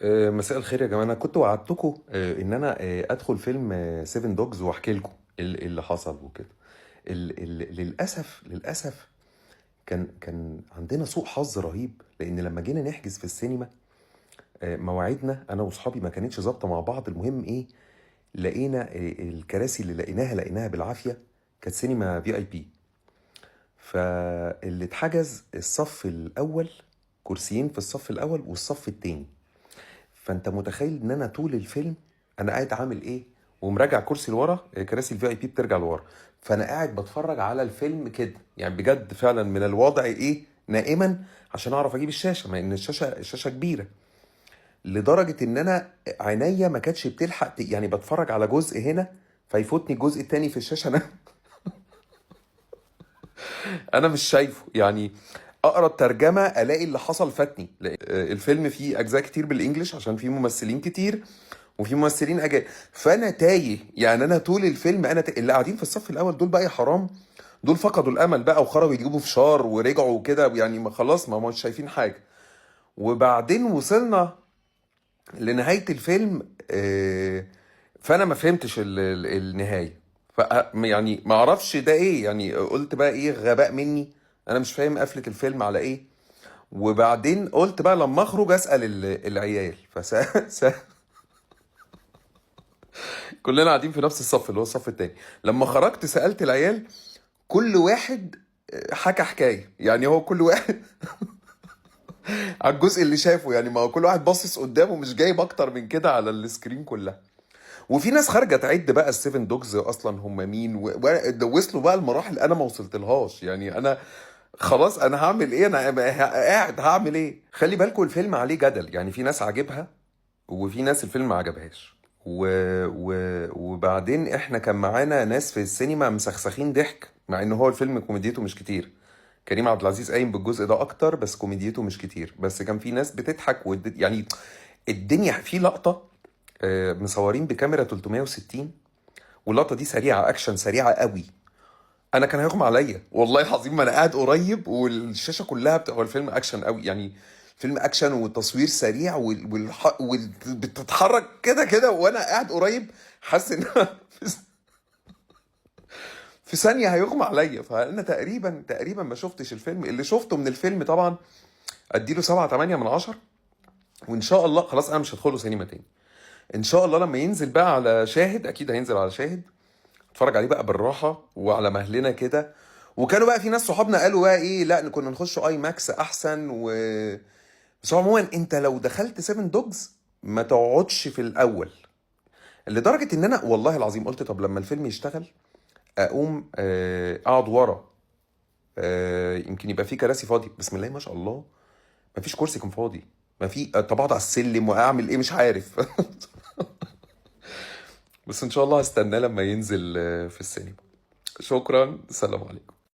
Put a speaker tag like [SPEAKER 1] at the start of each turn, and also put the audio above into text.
[SPEAKER 1] مساء الخير يا جماعة. أنا كنت وعدتكم إن أنا أدخل فيلم سيفن دوجز وأحكي لكم اللي حصل وكده. للأسف كان عندنا سوء حظ رهيب، لأن لما جينا نحجز في السينما مواعيدنا أنا وأصحابي ما كانتش ظابطة مع بعض. المهم إيه، لقينا الكراسي اللي لقيناها بالعافية كانت سينما في اي بي. فاللي اتحجز الصف الأول، كرسيين في الصف الأول والصف التاني. فانت متخيل ان انا طول الفيلم انا قاعد عامل ايه، ومراجع كرسي لورا، كراسي الفي اي بي بترجع لورا. فانا قاعد بتفرج على الفيلم كده، يعني بجد فعلا من الوضع ايه، نائما، عشان اعرف اجيب الشاشه، مع ان الشاشه كبيره، لدرجه ان انا عينيا ما كانتش بتلحق يعني بتفرج على جزء هنا فيفوتني الجزء التاني في الشاشه. انا مش شايفه يعني. اقرا الترجمه الاقي اللي حصل فاتني، الفيلم فيه اجزاء كتير بالانجلش عشان فيه ممثلين كتير وفي ممثلين اجانب. فانا تايه يعني، انا طول الفيلم اللي قاعدين في الصف الاول دول بقى يا حرام، دول فقدوا الامل بقى وخرجوا يجيبوا فشار ورجعوا كده، يعني ما خلاص ما مش شايفين حاجه. وبعدين وصلنا لنهايه الفيلم، فانا ما فهمتش النهايه. ف يعني ما اعرفش ده ايه، يعني قلت بقى ايه غباء مني، انا مش فاهم قفله الفيلم على ايه. وبعدين قلت بقى لما اخرج اسال العيال كلنا قاعدين في نفس الصف اللي هو الصف التاني. لما خرجت سالت العيال، كل واحد حكى حكايه، يعني هو كل واحد على الجزء اللي شافه، يعني ما هو كل واحد باصص قدامه، مش جايب اكتر من كده على السكرين كلها. وفي ناس خارجه تعد بقى السيفن دوجز اصلا هم مين، ووصلوا بقى المراحل انا ما وصلتلهاش. يعني انا خلاص انا هعمل ايه، انا قاعد هعمل ايه. خلي بالكم الفيلم عليه جدل، يعني في ناس عاجبها وفي ناس الفيلم ما عجبهاش. و... وبعدين احنا كان معانا ناس في السينما مسخسخين ضحك، مع ان هو الفيلم كوميديته مش كتير. كريم عبد العزيز قايم بالجزء ده اكتر، بس كوميديته مش كتير، بس كان في ناس بتضحك يعني الدنيا في لقطة مصورين بكاميرا 360، واللقطة دي سريعة، اكشن سريعة قوي. انا كان هيغمى عليا والله العظيم، ما انا قاعد قريب والشاشه كلها هو الفيلم اكشن قوي يعني. فيلم اكشن والتصوير سريع بتتحرك كده كده، وانا قاعد قريب حاسس ان أنا في ثانيه هيغمى عليا. فانا تقريبا ما شفتش الفيلم. اللي شفته من الفيلم طبعا اديله 7 8 من 10. وان شاء الله خلاص انا مش هدخله سينما تاني. ان شاء الله لما ينزل بقى على شاهد، اكيد هينزل على شاهد، اتفرج عليه بقى بالراحه وعلى مهلنا كده. وكانوا بقى في ناس صحابنا قالوا بقى ايه، لا كنا نخش اي ماكس احسن. بس هو عموما انت لو دخلت سيفن دوجز ما تقعدش في الاول، لدرجه ان انا والله العظيم قلت طب لما الفيلم يشتغل اقوم اقعد ورا، يمكن يبقى في كراسي فاضي. بسم الله ما شاء الله، ما فيش كرسي كان فاضي. ما في، طب اقعد على السلم واعمل ايه مش عارف. بس ان شاء الله هستناه لما ينزل في السينما. شكرا، سلام عليكم.